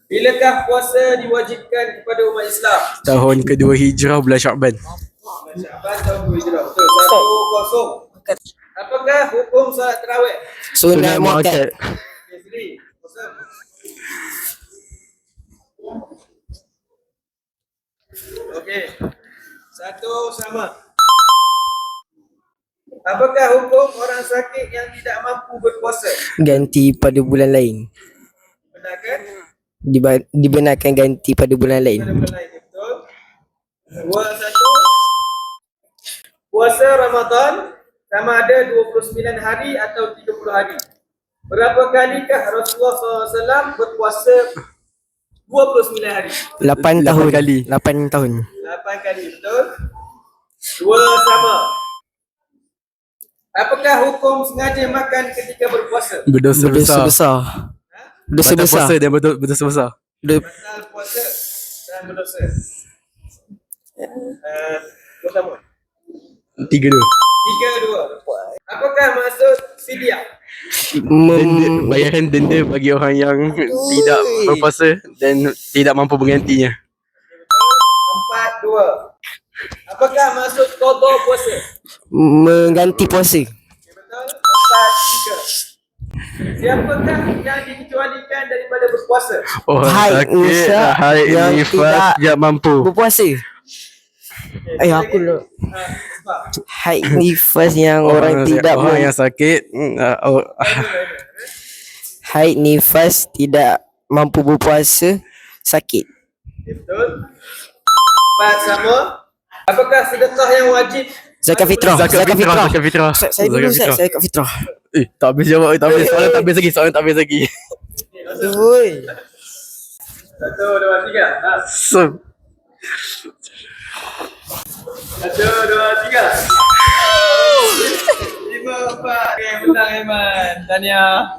Bilakah puasa diwajibkan kepada umat Islam? Tahun kedua hijrah bulan Syakban. Syaban tahun 2 Hijrah. Betul. 1-0. Apakah hukum solat tarawih? Sunat muakkad. Sini. Kosong. Okey. Satu sama. Apakah hukum orang sakit yang tidak mampu berpuasa? Ganti pada bulan lain. Benarkan? Dibenarkan ganti pada bulan lain. Pada bulan lain. Betul. 2-1. Puasa Ramadan sama ada 29 hari atau 30 hari. Berapa kalikah Rasulullah SAW berpuasa 29 hari? 8 tahun. 8 kali. 8 tahun. 8 kali, betul? 2 sama. Apakah hukum sengaja makan ketika berpuasa? Berdosa Berdosa besar. besar. Berdosa Batal besar. puasa dan berdosa besar. Batal puasa dan berdosa. Pertama. 3-2. 3-2. Apakah maksud fidyah? Bayaran denda bagi orang yang tidak berpuasa dan tidak mampu menggantinya. 4-2. Apakah maksud qada puasa? Mengganti puasa. Okay, betul. 4-3. Siapakah yang dikecualikan daripada berpuasa? Orang Haid, sakit, nifas haid, yang nifas, tidak mampu. Berpuasa. Okay, Aku lah. sebab. Haid nifas yang orang tidak orang yang sakit, haid nifas tidak mampu berpuasa, sakit. Okay, betul. 4 sama. Apakah sedekah yang wajib? Zakat fitrah. zakat fitrah. Saya dulu Zakat Ustaz, zakat fitrah. tak habis jawab, tak habis. Soalan tak habis lagi, Oi. 1, 2, 3. So, 1, 2, 3. 5, 4. Okay, menang Aiman. Tahniah.